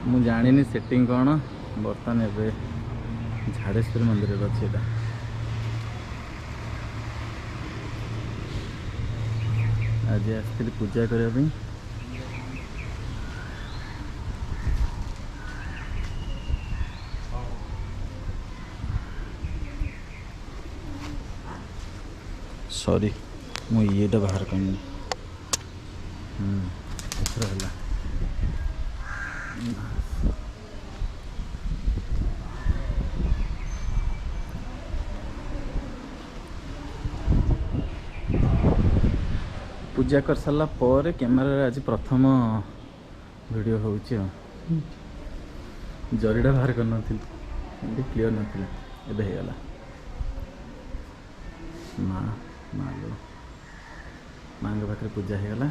मु जानी सेटिंग कौन बर्तमान एवं झाड़ेश्वरी मंदिर अच्छे आज आसती पूजा करने सॉरी मु ये बाहर करनी है पूजा कर सारा पर कैमेरा आज प्रथम वीडियो हो जरीटा बाहर कर क्लीयर नाला एगला माँ माँ माँ पाखे पूजा हो गला।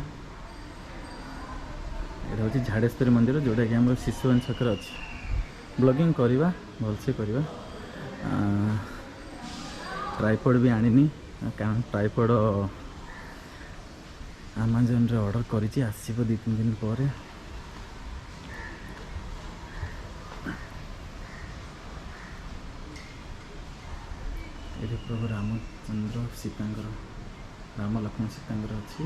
यहाँ हूँ झाड़ेश्वरी मंदिर जोटा कि आम शिशुवन छक अच्छे ब्लॉगिंग करवा भलसे करवा ट्राइपॉड भी आनी कारण ट्राइपॉड अमेजन रे ऑर्डर करी आसब 2-3 दिन पर ये प्रभु रामचंद्र सीतांकर राम लक्ष्मण सीतांकर अच्छी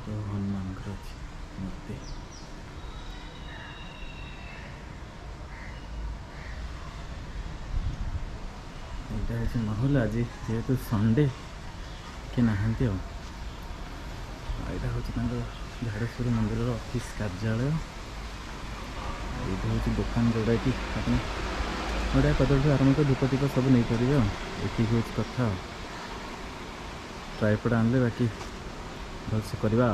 प्रभु हनुमान अच्छी मूर्ति यहाँ हूँ माहौल आज जेहेतु संडे कि नहांती यहाँ हूँ झाड़ेश्वरी मंदिर ऑफिस कार्यालय ये हूँ दुकान जोड़ा कि नड़िया कदम आरम्भ कर धूप दीप सब नहीं पारे ये हूँ कथा ट्राइपॉड आनले बाकी भलसे करवा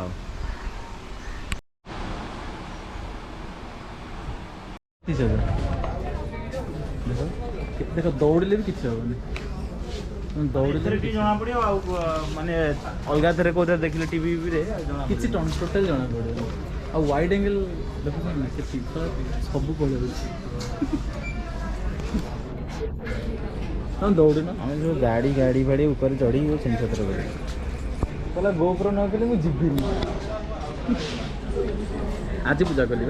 देख दौड़े भी किसी हेनी दौड़े जना पड़ो माने अलग थे कौन देखिले टीवी किसी टोटाल जना पड़े आ वाइड एंगल देख सब पड़े दौड़ी ना आम जो गाड़ी गाड़ी फाड़ी ऊपर चढ़ी छत्र कहला गोप्रो न कले मुझे आज पूजा कली